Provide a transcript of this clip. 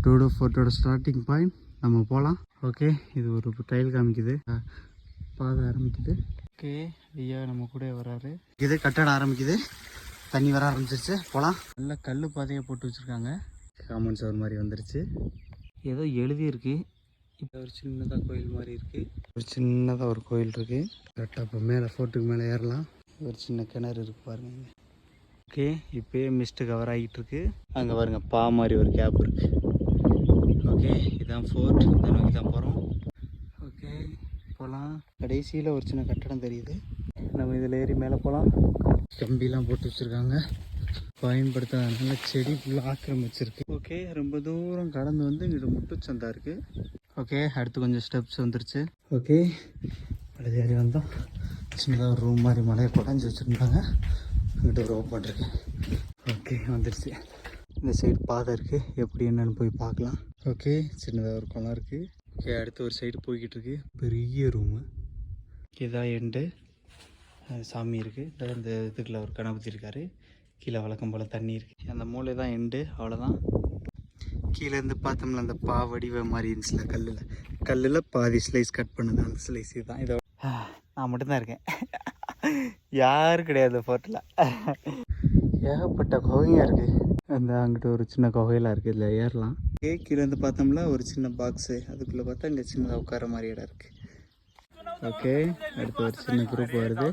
டோடோ ஃபோர்ட்டோட starting point. நம்ம போகலாம். Okay, இது ஒரு ட்ரையல் காமிக்குது, பாதை ஆரம்பிக்குது. ஓகே, ஐயா நம்ம கூட வராரு. இது கட்டடம் ஆரம்பிக்குது, தண்ணி வர ஆரம்பிச்சிருச்சு. போகலாம். நல்ல கல் பாதையை போட்டு வச்சுருக்காங்க. காமன் சவர் மாதிரி வந்துருச்சு. ஏதோ எழுதியிருக்கு. இப்போ ஒரு சின்னதாக கோயில் மாதிரி இருக்குது. ஒரு சின்னதாக ஒரு கோயில் இருக்குது. கரெக்டாக இப்போ மேலே ஃபோர்ட்டுக்கு மேலே ஏறலாம். ஒரு சின்ன கிணறு இருக்குது பாருங்க. ஓகே, இப்போயே மிஸ்ட்டு கவர் ஆகிட்டு இருக்கு. அங்கே பாருங்க, பா மாதிரி ஒரு கேப் இருக்குது. ஓகே, இதான் ஃபோர்ட். இந்த நோக்கி தான் போகிறோம். ஓகே, போகலாம். கடைசியில் ஒரு சின்ன கட்டடம் தெரியுது. நம்ம இதில் ஏறி மேலே போகலாம். கம்பிலாம் போட்டு வச்சுருக்காங்க, பயன்படுத்த நல்ல செடி ஃபுல்லாக ஆக்கிரமிச்சிருக்கு. ஓகே, ரொம்ப தூரம் கடந்து வந்து இங்கிட்ட முட்டுச்சந்தா இருக்குது. ஓகே, அடுத்து கொஞ்சம் ஸ்டெப்ஸ் வந்துருச்சு. ஓகே, அது ஏறி வந்தோம். சின்னதாக ஒரு ரூம் மாதிரி மலையை குடஞ்சி வச்சுருந்தாங்க. அங்கிட்ட ஒரு ஓப்பன் இருக்கு. ஓகே, வந்துடுச்சு. இந்த சைடு பாதை இருக்குது, எப்படி என்னன்னு போய் பார்க்கலாம். ஓகே, சின்னதாக ஒரு குளம் இருக்குது. ஓகே, அடுத்து ஒரு சைடு போய்கிட்டு இருக்கு. பெரிய ரூமு. இதான் எண்டு. சாமி இருக்குது. இந்த இதுக்குள்ள ஒரு கணபதி இருக்கார். கீழே வழக்கம் போல் தண்ணி இருக்குது. அந்த மூளை தான் எண்டு, அவ்வளோதான். கீழேருந்து பார்த்தோம்ல அந்த பா வடிவ மாதிரி இருந்துச்சுல, கல்லில் பாதி ஸ்லைஸ் கட் பண்ணுது. அந்த ஸ்லைஸ் இதுதான். இதோட நான் மட்டும்தான் இருக்கேன், யாரும் கிடையாது ஃபோர்ட்டில். ஏகப்பட்ட குகையாக இருக்குது. அந்த அங்கிட்ட ஒரு சின்ன குகையெல்லாம் இருக்குது, இதில் ஏறலாம். கீழே வந்து பார்த்தோம்னா ஒரு சின்ன பாக்ஸு, அதுக்குள்ளே பார்த்தா இங்கே சின்னதாக உட்கார மாதிரி இடம் இருக்குது. ஓகே, அடுத்து ஒரு சின்ன குரூப் வருது.